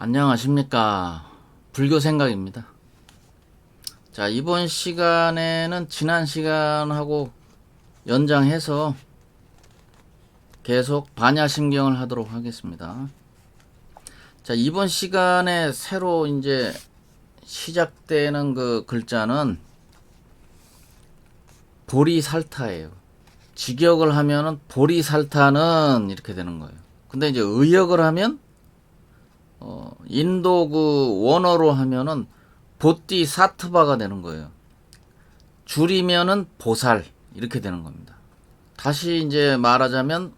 안녕하십니까. 불교 생각입니다. 자, 이번 시간에는 지난 시간하고 연장해서 계속 반야심경을 하도록 하겠습니다. 자, 이번 시간에 새로 이제 시작되는 그 글자는 보리살타예요. 직역을 하면은 보리살타는 이렇게 되는 거예요. 근데 이제 의역을 하면 인도 그 원어로 하면은 보띠 사트바가 되는 거예요. 줄이면은 보살 이렇게 되는 겁니다. 다시 이제 말하자면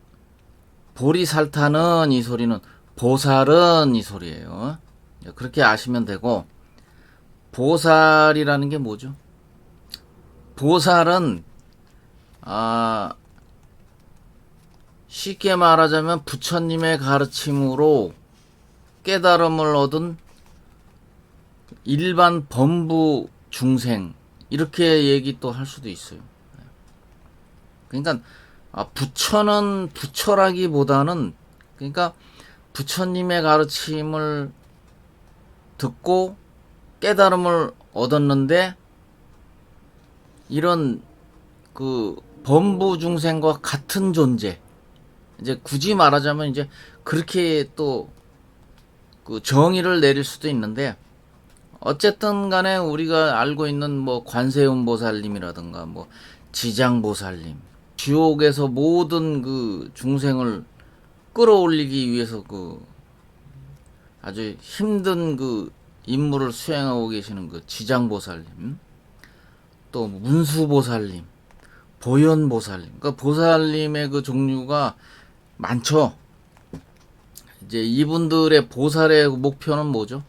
보리살타는 이 소리는 보살은 이 소리예요. 그렇게 아시면 되고, 보살이라는 게 뭐죠? 보살은 쉽게 말하자면 부처님의 가르침으로 깨달음을 얻은 일반 범부 중생 이렇게 얘기 또 할 수도 있어요. 그러니까 부처는 부처라기보다는 그러니까 부처님의 가르침을 듣고 깨달음을 얻었는데 이런 그 범부 중생과 같은 존재, 이제 굳이 말하자면 이제 그렇게 또 그 정의를 내릴 수도 있는데, 어쨌든 간에 우리가 알고 있는 뭐 관세음 보살님이라든가 뭐 지장 보살님, 지옥에서 모든 그 중생을 끌어올리기 위해서 그 아주 힘든 그 임무를 수행하고 계시는 그 지장 보살님, 또 문수 보살님, 보현 보살님, 그 보살님의 그 종류가 많죠. 이제 이분들의 보살의 목표는 뭐죠?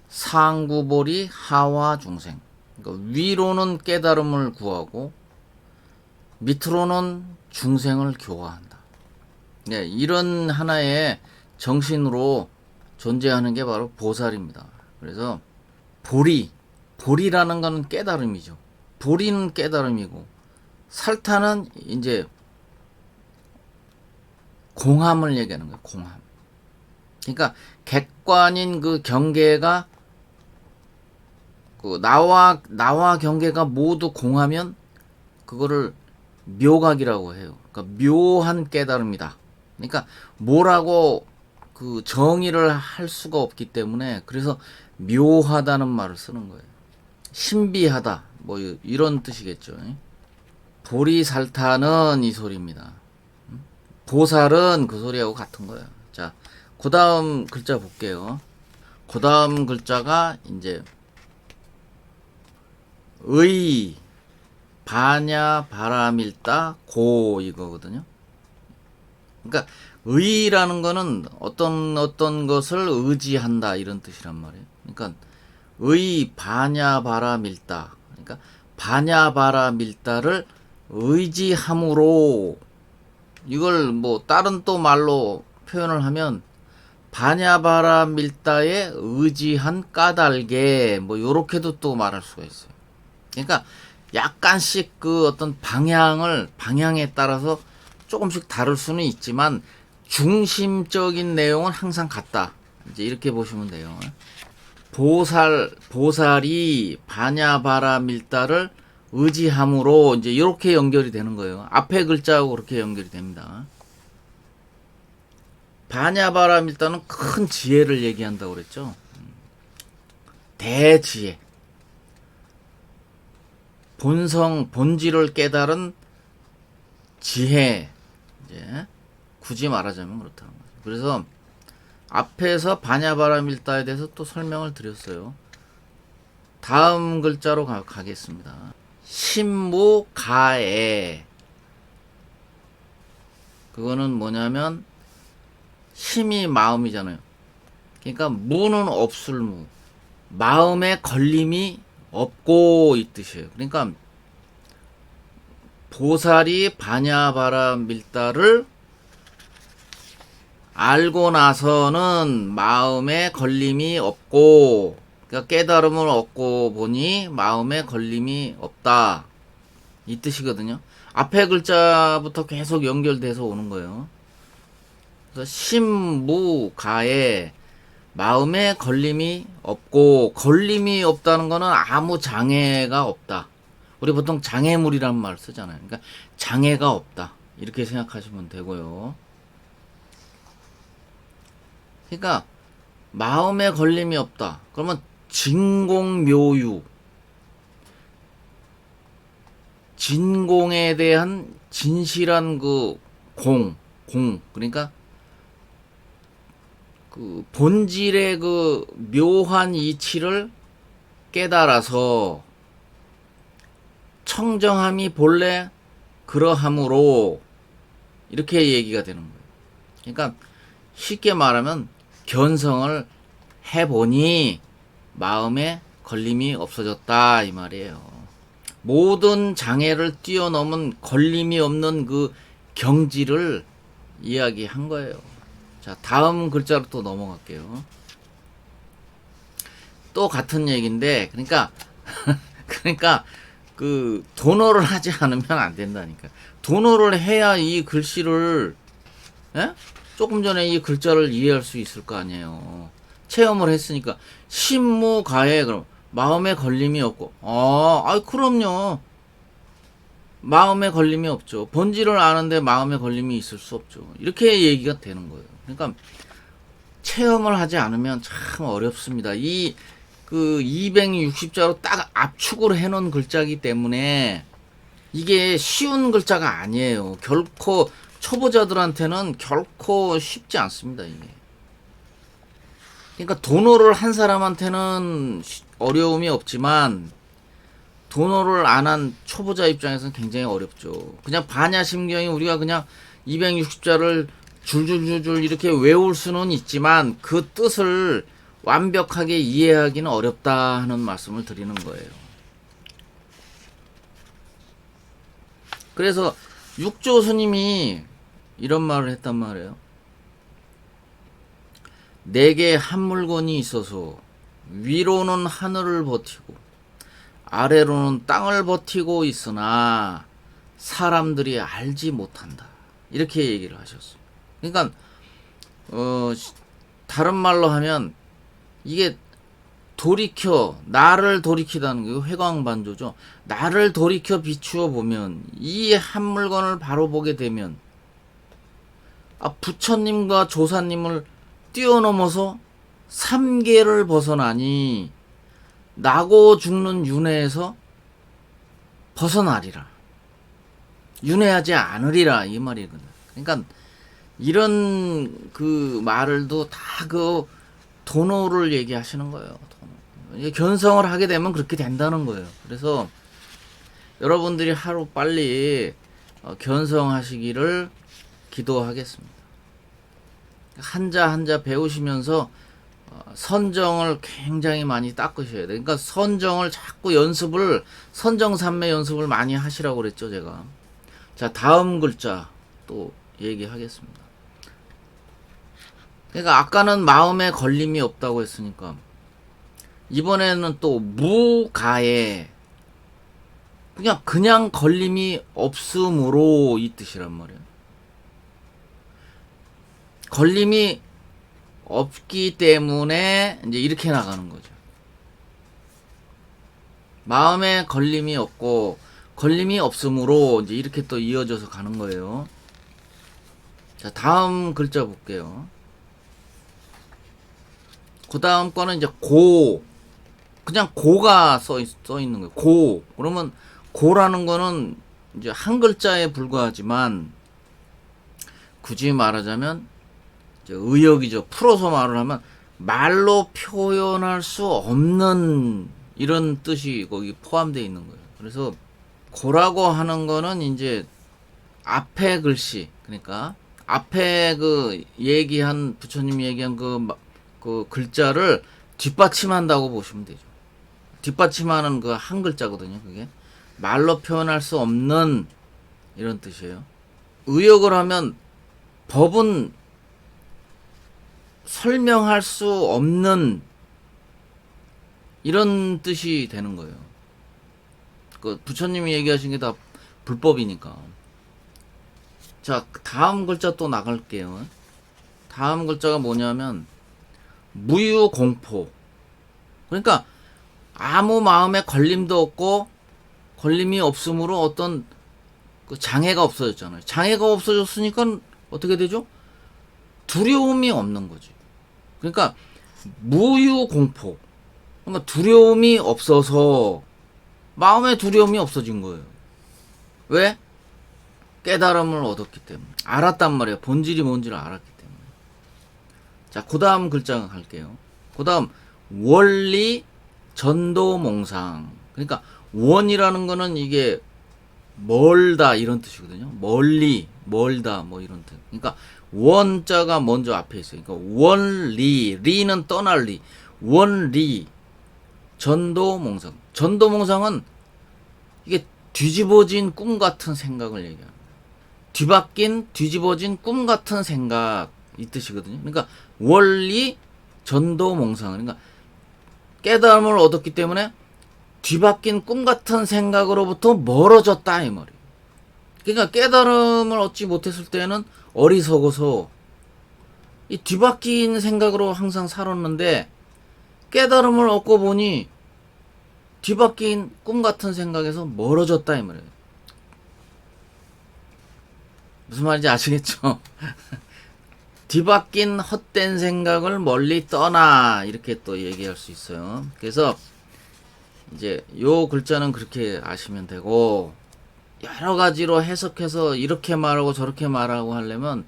상구보리 하와 중생. 그러니까 위로는 깨달음을 구하고 밑으로는 중생을 교화한다. 네, 이런 하나의 정신으로 존재하는 게 바로 보살입니다. 그래서 보리라는 거는 깨달음이죠. 보리는 깨달음이고 살타는 이제 공함을 얘기하는 거예요. 공함. 그러니까 객관인 그 경계가 그 나와 경계가 모두 공하면 그거를 묘각이라고 해요. 그러니까 묘한 깨달음이다. 그러니까 뭐라고 그 정의를 할 수가 없기 때문에 그래서 묘하다는 말을 쓰는 거예요. 신비하다 뭐 이런 뜻이겠죠. 보리살타는 이 소리입니다. 보살은 그 소리하고 같은 거예요. 자, 그 다음 글자 볼게요. 그 다음 글자가 이제 의, 바냐, 바라밀다, 고 이거거든요. 그러니까 의라는 거는 어떤 것을 의지한다 이런 뜻이란 말이에요. 그러니까 의, 바냐, 바라밀다. 그러니까 바냐, 바라밀다를 의지함으로, 이걸 뭐 다른 또 말로 표현을 하면 바냐바라 밀다에 의지한 까닭에 뭐 요렇게도 또 말할 수가 있어요. 그러니까 약간씩 그 어떤 방향에 따라서 조금씩 다를 수는 있지만 중심적인 내용은 항상 같다. 이제 이렇게 보시면 돼요. 보살이 바냐바라 밀다를 의지함으로 이제 이렇게 연결이 되는 거예요. 앞에 글자하고 그렇게 연결이 됩니다. 바냐바라밀다는 큰 지혜를 얘기한다고 그랬죠. 대지혜. 본질을 깨달은 지혜. 이제 굳이 말하자면 그렇다는 거죠. 그래서 앞에서 바냐바라밀다에 대해서 또 설명을 드렸어요. 다음 글자로 가겠습니다. 심무가에. 그거는 뭐냐면 심이 마음이잖아요. 그러니까 무는 없을 무. 마음에 걸림이 없고 이 뜻이에요. 그러니까 보살이 바냐바라 밀다를 알고 나서는 마음에 걸림이 없고, 그러니까 깨달음을 얻고 보니 마음에 걸림이 없다 이 뜻이거든요. 앞에 글자부터 계속 연결돼서 오는 거예요. 그래서 심무가에 마음에 걸림이 없고, 걸림이 없다는 거는 아무 장애가 없다. 우리 보통 장애물이라는 말을 쓰잖아요. 그러니까 장애가 없다. 이렇게 생각하시면 되고요. 그러니까 마음에 걸림이 없다. 그러면 진공묘유, 진공에 대한 진실한 그 그러니까 그 본질의 그 묘한 이치를 깨달아서 청정함이 본래 그러함으로 이렇게 얘기가 되는 거예요. 그러니까 쉽게 말하면 견성을 해보니 마음에 걸림이 없어졌다 이 말이에요. 모든 장애를 뛰어넘은 걸림이 없는 그 경지를 이야기한 거예요. 자, 다음 글자로 또 넘어갈게요. 또 같은 얘기인데, 그러니까 그 도노를 하지 않으면 안 된다니까. 도노를 해야 이 글씨를, 에? 조금 전에 이 글자를 이해할 수 있을 거 아니에요. 체험을 했으니까 신무가에 그럼 마음에 걸림이 없고, 그럼요. 마음에 걸림이 없죠. 본질을 아는데 마음에 걸림이 있을 수 없죠. 이렇게 얘기가 되는 거예요. 그러니까 체험을 하지 않으면 참 어렵습니다. 이 그 260자로 딱 압축을 해놓은 글자이기 때문에 이게 쉬운 글자가 아니에요. 결코 초보자들한테는 결코 쉽지 않습니다. 이게. 그러니까 도노를 한 사람한테는 어려움이 없지만 도노를 안 한 초보자 입장에서는 굉장히 어렵죠. 그냥 반야심경이 우리가 그냥 260자를 줄줄줄줄 이렇게 외울 수는 있지만 그 뜻을 완벽하게 이해하기는 어렵다 하는 말씀을 드리는 거예요. 그래서 육조 스님이 이런 말을 했단 말이에요. 내게 한 물건이 있어서 위로는 하늘을 버티고 아래로는 땅을 버티고 있으나 사람들이 알지 못한다. 이렇게 얘기를 하셨어요. 그러니까 다른 말로 하면 이게 나를 돌이키다는 게 회광반조죠. 나를 돌이켜 비추어 보면 이 한 물건을 바로 보게 되면 부처님과 조사님을 뛰어넘어서 삼계를 벗어나니 나고 죽는 윤회에서 벗어나리라. 윤회하지 않으리라 이 말이거든. 그러니까 이런 그 말을도 다 그 도노를 얘기하시는 거예요. 도노. 견성을 하게 되면 그렇게 된다는 거예요. 그래서 여러분들이 하루 빨리 견성하시기를 기도하겠습니다. 한자 한자 배우시면서 선정을 굉장히 많이 닦으셔야 돼요. 그러니까 선정을 자꾸 선정산매 연습을 많이 하시라고 그랬죠, 제가. 자, 다음 글자 또 얘기하겠습니다. 그러니까 아까는 마음에 걸림이 없다고 했으니까 이번에는 또 무가에 그냥 걸림이 없음으로 이 뜻이란 말이에요. 걸림이 없기 때문에 이제 이렇게 나가는 거죠. 마음에 걸림이 없고 걸림이 없으므로 이제 이렇게 또 이어져서 가는 거예요. 자, 다음 글자 볼게요. 그 다음 거는 이제 그냥 고가 써 있는 거예요. 그러면 고라는 거는 이제 한 글자에 불과하지만 굳이 말하자면 의역이죠. 풀어서 말을 하면 말로 표현할 수 없는 이런 뜻이 거기 포함되어 있는 거예요. 그래서 고라고 하는 거는 이제 앞에 글씨, 그러니까 앞에 그 부처님이 얘기한 그 글자를 뒷받침한다고 보시면 되죠. 뒷받침하는 그 한 글자거든요. 그게 말로 표현할 수 없는 이런 뜻이에요. 의역을 하면 법은 설명할 수 없는 이런 뜻이 되는 거예요. 그 부처님이 얘기하신 게 다 불법이니까. 자, 다음 글자 또 나갈게요. 다음 글자가 뭐냐면 무유공포. 그러니까 아무 마음에 걸림도 없고 걸림이 없으므로 어떤 그 장애가 없어졌잖아요. 장애가 없어졌으니까 어떻게 되죠? 두려움이 없는 거지. 그러니까 무유공포. 그러니까 두려움이 없어서 마음의 두려움이 없어진 거예요. 왜? 깨달음을 얻었기 때문에. 알았단 말이에요. 본질이 뭔지를 알았기 때문에. 자, 그 다음 글자 갈게요. 그 다음 원리 전도몽상. 그러니까 원이라는 거는 이게 멀다 이런 뜻이거든요. 멀리, 멀다 뭐 이런 뜻. 그러니까 원자가 먼저 앞에 있어요. 그러니까 원리, 리는 떠날 리. 원리 전도몽상. 전도몽상은 이게 뒤집어진 꿈 같은 생각을 얘기합니다. 뒤바뀐 뒤집어진 꿈 같은 생각 이 뜻이거든요. 그러니까 원리 전도몽상. 그러니까 깨달음을 얻었기 때문에 뒤바뀐 꿈 같은 생각으로부터 멀어졌다 이 말이에요. 그러니까 깨달음을 얻지 못했을 때는 어리석어서 이 뒤바뀐 생각으로 항상 살았는데 깨달음을 얻고 보니 뒤바뀐 꿈 같은 생각에서 멀어졌다 이 말이에요. 무슨 말인지 아시겠죠? 뒤바뀐 헛된 생각을 멀리 떠나 이렇게 또 얘기할 수 있어요. 그래서 이제 요 글자는 그렇게 아시면 되고 여러 가지로 해석해서 이렇게 말하고 저렇게 말하고 하려면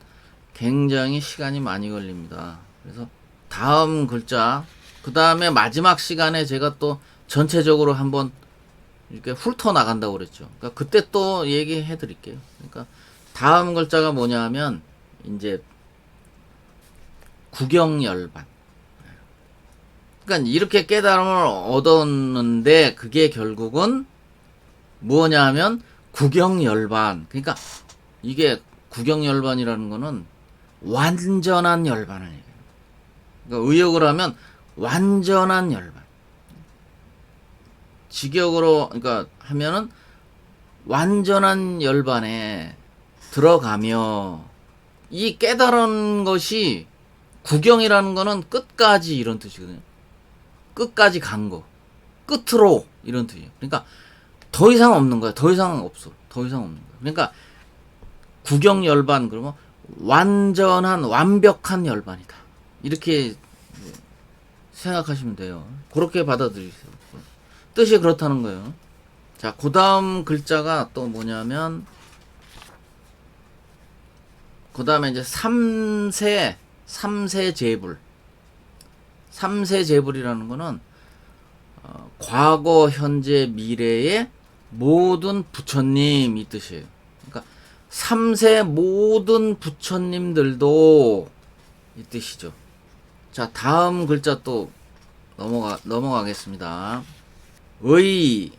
굉장히 시간이 많이 걸립니다. 그래서 다음 글자 그 다음에 마지막 시간에 제가 또 전체적으로 한번 이렇게 훑어 나간다고 그랬죠. 그러니까 그때 또 얘기해 드릴게요. 그러니까 다음 글자가 뭐냐 하면 이제 구경열반. 그러니까 이렇게 깨달음을 얻었는데 그게 결국은 뭐냐 하면 구경열반. 그러니까 이게 구경열반이라는 거는 완전한 열반을 얘기해요. 그러니까 의역을 하면 완전한 열반. 직역으로 그러니까 하면은 완전한 열반에 들어가며 이 깨달은 것이 구경이라는 거는 끝까지 이런 뜻이거든요. 끝까지 간 거. 끝으로 이런 뜻이에요. 그러니까 더 이상 없는 거야. 더 이상 없어. 더 이상 없는 거야. 그러니까 구경열반 그러면 완전한 완벽한 열반이다. 이렇게 생각하시면 돼요. 그렇게 받아들이세요. 뜻이 그렇다는 거예요. 자, 그 다음 글자가 또 뭐냐면 그 다음에 이제 삼세 재불. 삼세 재불이라는 거는 과거, 현재, 미래의 모든 부처님 이 뜻이에요. 그러니까 삼세 모든 부처님들도 이 뜻이죠. 자, 다음 글자 또 넘어가겠습니다. 의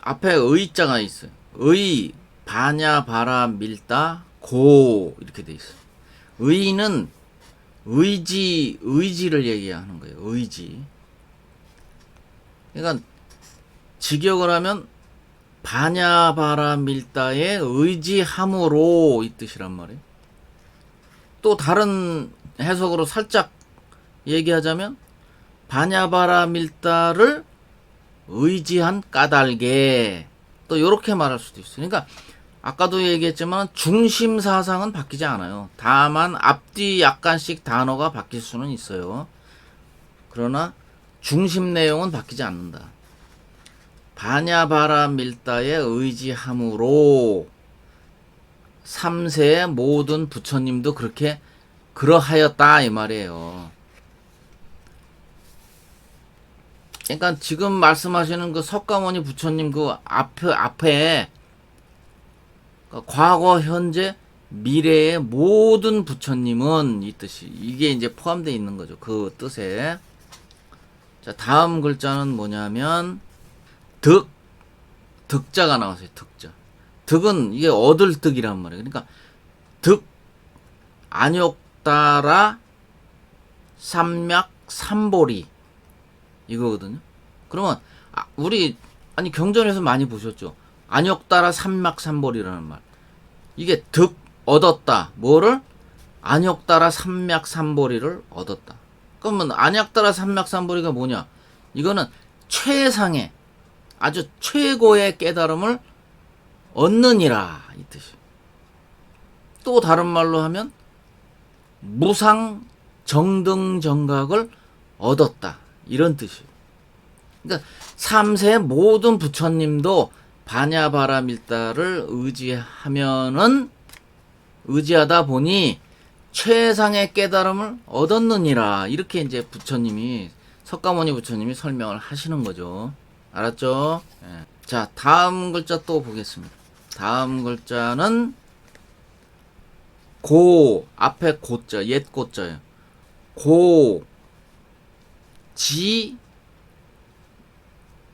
앞에 의자가 있어요. 의 바냐 바라 밀다 고 이렇게 돼 있어요. 의는 의지를 얘기하는 거예요. 의지. 그러니까 직역을 하면 바냐 바라 밀다의 의지함으로 이 뜻이란 말이에요. 또 다른 해석으로 살짝 얘기하자면 바냐 바라 밀다를 의지한 까닭에 또 이렇게 말할 수도 있어요. 그러니까 아까도 얘기했지만 중심 사상은 바뀌지 않아요. 다만 앞뒤 약간씩 단어가 바뀔 수는 있어요. 그러나 중심 내용은 바뀌지 않는다. 바냐바라 밀다의 의지함으로 삼세의 모든 부처님도 그렇게 그러하였다 이 말이에요. 그러니까 지금 말씀하시는 그 석가모니 부처님 그 앞에 과거, 현재, 미래의 모든 부처님은 이 뜻이 이게 이제 포함되어 있는 거죠. 그 뜻에. 자, 다음 글자는 뭐냐면 득자가 나왔어요. 득자. 득은 이게 얻을 득이란 말이에요. 그러니까 득 안욕따라 삼맥 삼보리 이거거든요. 그러면 우리 경전에서 많이 보셨죠. 안욕따라 삼맥 삼보리라는 말. 이게 득 얻었다. 뭐를? 안욕따라 삼맥 삼보리를 얻었다. 그러면 안약따라 삼맥삼보리가 뭐냐? 이거는 최상의 아주 최고의 깨달음을 얻느니라 이 뜻이. 또 다른 말로 하면 무상 정등 정각을 얻었다 이런 뜻이에요. 그러니까 3세 모든 부처님도 반야바라밀다를 의지하다 보니 최상의 깨달음을 얻었느니라 이렇게 이제 석가모니 부처님이 설명을 하시는 거죠. 알았죠? 예. 자, 다음 글자 또 보겠습니다. 다음 글자는 고, 앞에 고자, 옛 고자예요. 고, 지,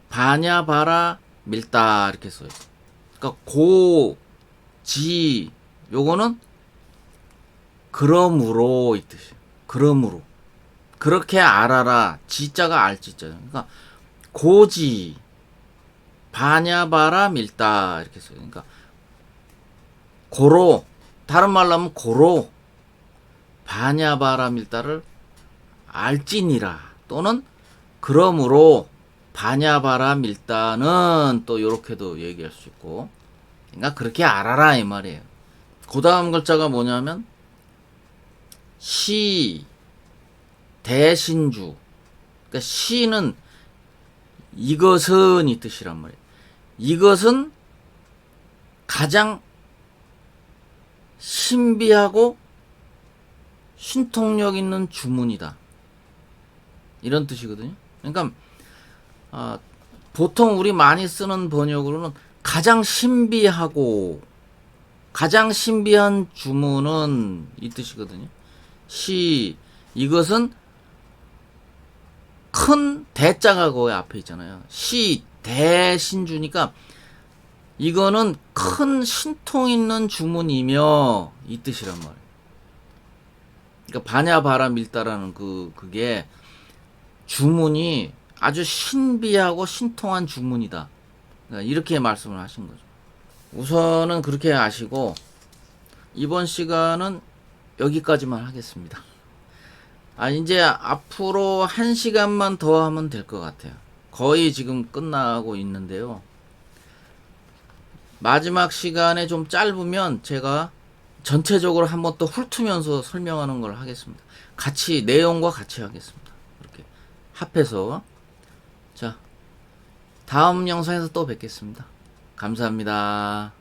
바냐바라 밀다 이렇게 써있어요. 그러니까 고, 지, 요거는 그러므로 이 뜻이에요. 그러므로. 그렇게 알아라. 지자가 알지자죠. 그러니까 고지, 바냐바라 밀다 이렇게 써요. 그러니까 고로, 다른 말로 하면 고로 바냐바라 밀다를 알지니라 또는 그러므로 바냐바라 밀다는 또 요렇게도 얘기할 수 있고, 그러니까 그렇게 알아라 이 말이에요. 그 다음 글자가 뭐냐면 시, 대신주. 그러니까 시는 이것은 이 뜻이란 말이에요. 이것은 가장 신비하고 신통력 있는 주문이다. 이런 뜻이거든요. 그러니까 보통 우리 많이 쓰는 번역으로는 가장 신비하고 가장 신비한 주문은 이 뜻이거든요. 이것은 큰 대자가 거기 앞에 있잖아요. 대신주니까 이거는 큰 신통 있는 주문이며 이 뜻이란 말이에요. 그러니까 바냐바라밀다라는 그게 주문이 아주 신비하고 신통한 주문이다. 그러니까 이렇게 말씀을 하신 거죠. 우선은 그렇게 아시고 이번 시간은 여기까지만 하겠습니다. 이제 앞으로 1시간만 더 하면 될 것 같아요. 거의 지금 끝나고 있는데요. 마지막 시간에 좀 짧으면 제가 전체적으로 한번 또 훑으면서 설명하는 걸 하겠습니다. 내용과 같이 하겠습니다. 이렇게 합해서. 자, 다음 영상에서 또 뵙겠습니다. 감사합니다.